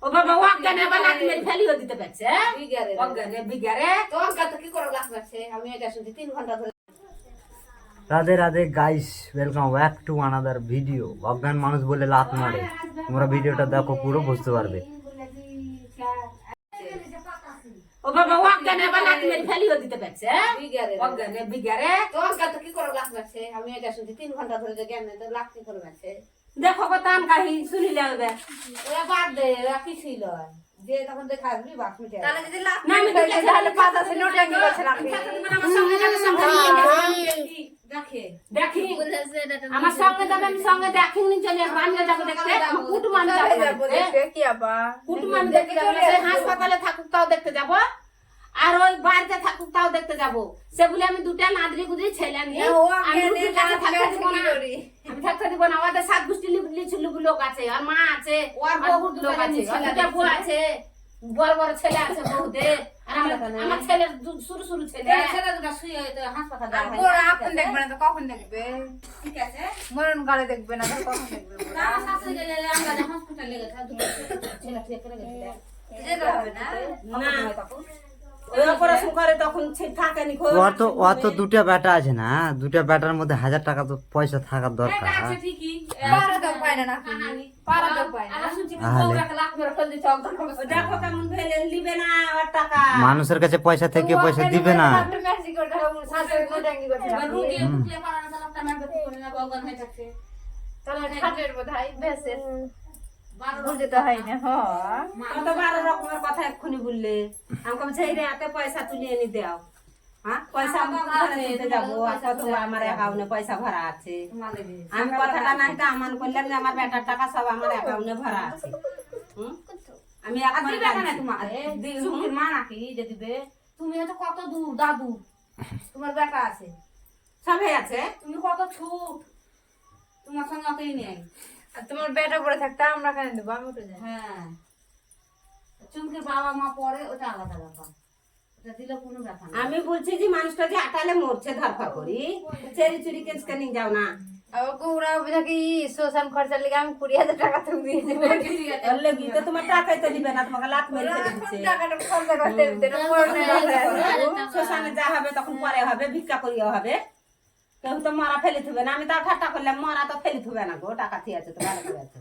ও বাবা অজ্ঞানে আবার লাথি মেরে ফেলিও দিতে পারছে বিগারে অজ্ঞানে বিগারে তো অজ্ঞান তো কি করে লাভ পাচ্ছে আমি এটা শুনছি 3 ঘন্টা ধরে। Radhe Radhe guys, welcome back to another video. অজ্ঞান মানুষ বলে লাত মারে, তোমরা ভিডিওটা দেখো পুরো বুঝতে পারবে। ও বাবা অজ্ঞানে আবার লাথি মেরে ফেলিও দিতে পারছে বিগারে অজ্ঞানে বিগারে তো অজ্ঞান তো কি করে লাভ পাচ্ছে আমি এটা শুনছি 3 ঘন্টা ধরে যে জ্ঞান নেই তো লাভ কি করে পাচ্ছে। দেখো কত আম কাহি শুনিলে হবে ওরা বাদ দে ওরা কি ছিল যে তখন দেখা আসবি বাস মিটে তাহলে যদি লাভ না আমি দেখে তাহলে 5 আছে নোট লাগি বলছ রাখি আমার সঙ্গে যাবে সঙ্গে দেখে দেখি আমার সঙ্গে যাবে আমি সঙ্গে দেখিনি চলে আসবো আমি যাবো দেখতে কুটুম আমি যাবো দেখতে কি আপা কুটুম আমি দেখতে যাবো সে হাসপাতালে থাকুক তাও দেখতে যাবো আর ওই বাড়িতে থাকুক তাও দেখতে যাবো সেগুলি আমি দুটা নাদরি গুদরি ছেলে নিয়ে আমি রুটির কাছে থাকতে দিব না আমি থাকতে দিব না ওদের সাত গোষ্ঠী লিচু লোক আছে আর মা আছে ওর আর বহুত লোক আছে ছেলে দুটা বউ আছে বড় বড় ছেলে আছে বহুদের আর আমার ছেলের শুরু শুরু ছেলে ছেলে দুটো শুয়ে তো হাসপাতাল যাওয়া হয় ওরা আপন দেখবে না তো কখন দেখবে? ঠিক আছে মরণ কালে দেখবে না তো কখন দেখবে? আমার শাশুড়ি গেলে আমরা হাসপাতালে গেছে ছেলে ঠিক করে গেছে যেতে হবে না? না ওই অপারেশন করে তখন থাকেনি ওর তো দুটা বেটা আছে না, দুটা বেটার মধ্যে 1000 টাকা তো পয়সা থাকার দরকার। আছে ঠিকই পারা তো পায় না নাকি? পারা তো পায় না। আর শুনছি তাহলে? ওরা লাখ করে ফেল দিছে অজ্ঞান করে দেখো কেমন ফেলে নিবে না আর টাকা মানুষের কাছে পয়সা থেকে পয়সা দিবে না। আপনি মেসি করতে হবে, শাশুড়ি কোটাঙ্গি করতে এবার হবে। রুগী উঠলে পারা না তাহলে টাকা করতে করে না অজ্ঞান হয়ে যাচ্ছে তাহলে খাটের বোধহয় বেসের বারো বুঝতে হয় না। হ্যাঁ কত 12 রকমের কথা এক্ষুনি বললে আমি কম সেই রে হাতে পয়সা তুলে এনে দাও হ্যাঁ পয়সা আমি ঘরে দিতে যাবো আর কত আমার অ্যাকাউন্টে পয়সা ভরা আছে আমি কথাটা নাই তো আমান করলাম যে আমার বেটার টাকা সব আমার অ্যাকাউন্টে ভরা আছে হুম? আমি আর এখন দিবে কেন তোমাকে সুখীর মা নাকি যে দিবে তুমি হচ্ছে কত দূর দাদু তোমার বেটা আছে সবাই আছে তুমি কত ছুট তোমার সঙ্গে অতই নেই আর তোমার বেটা পড়ে থাকতে আমরা কেন দেবো? আমি উঠে যাই। হ্যাঁ চুমকির বাবা মা পরে ওটা আলাদা ব্যাপার ওটা দিলে কোনো ব্যাপার না আমি বলছি যে মানুষটা যে আটালে মরছে ধরফা করি চেরি চুরি কেসকে নিয়ে যাও না আবার কোরা বুঝাকি শ্মশান খরচার লেগে আমি 20,000 টাকা তুমি দিয়ে দেবো। ওর লেগে তো তোমার টাকাই তো দিবে না তোমাকে লাত মেরে ফেলে দিচ্ছে টাকাটা খরচা করতে দিতে না, মরণের আশায় আছে। শ্মশানে যা হবে তখন পরে হবে ভিক্ষা করিয়া হবে কেউ তো মরা ফেলে থুবে না আমি তো ঠাট্টা করলাম মরা তো ফেলে থুবে না গো টাকা ঠিক আছে তো ভালো করে আছে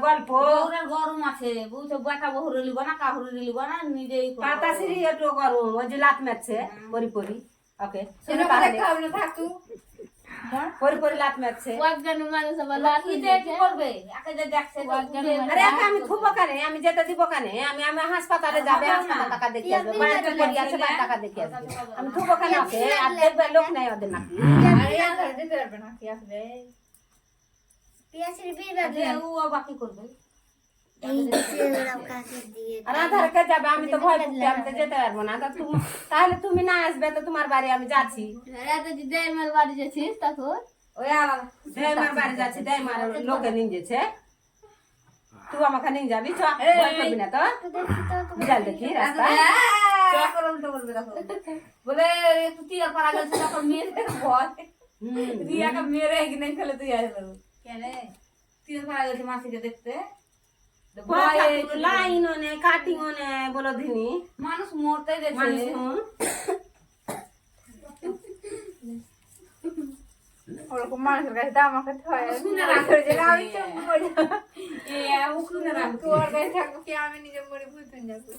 গল্প বউরের গরম আছে বুঝছো বেটা বহুরে লিব না কাহুরে লিব না নিজেই করবো। পাতা সিঁড়ি একটু গরম ওই যে লাত মারছে পরি পরি ওকে সেরকম দেখতে হবে না, থাকতু। পরি পরি লাত মারছে লাঠিতে কি করবে একে যে দেখছে তো ঘুরে আরে একা আমি থুবো কানে আমি যেতে দিব কানে আমি হাসপাতালে যাবে হাসপাতালে টাকা দেখে আসবে বাড়িতে পড়ি আছে বাড়ি টাকা দেখে আসবে আমি থুবো কানে ওকে আর দেখবে লোক নাই ওদের নাকি আর এই আধারে দিতে পারবে না, কি আসবে? যে ও বাকি করবে আর আধার কার্ড যাবে আমি তো ভয় করতে আমি তো যেতে পারবো না তা তুমি তাহলে তুমি না আসবে তো তোমার বাড়ি আমি যাচ্ছি ওই আলাদা দেয়মার বাড়ি যাচ্ছি দেয়মার লোকে নিয়ে গেছে তুই আমাকে নিয়ে যাবি চ ভয় করবি না তো বিড়াল দেখি রাস্তা চক্কর উল্টো বলবে দেখো বলে একটু টিয়া পারা গেছে তখন মেরে ভয় রিয়াকে মেরে কিনে ফেলে তুই আসলো কেন টিয়া পারা গেছে মাসিকে দেখতে ভয়ে লাইন নেই কাটিং নেই বলো দিনি মানুষ মরতে দেখছে মানুষ ওরকম মানুষের কাছে তো আমার কাছে হয় না। শুনে আমি চুপ করে যাবো। এ শুনে রাখো তোর কাছে থাকবো কি আমি নিজে মরে ভুলতে যাবো?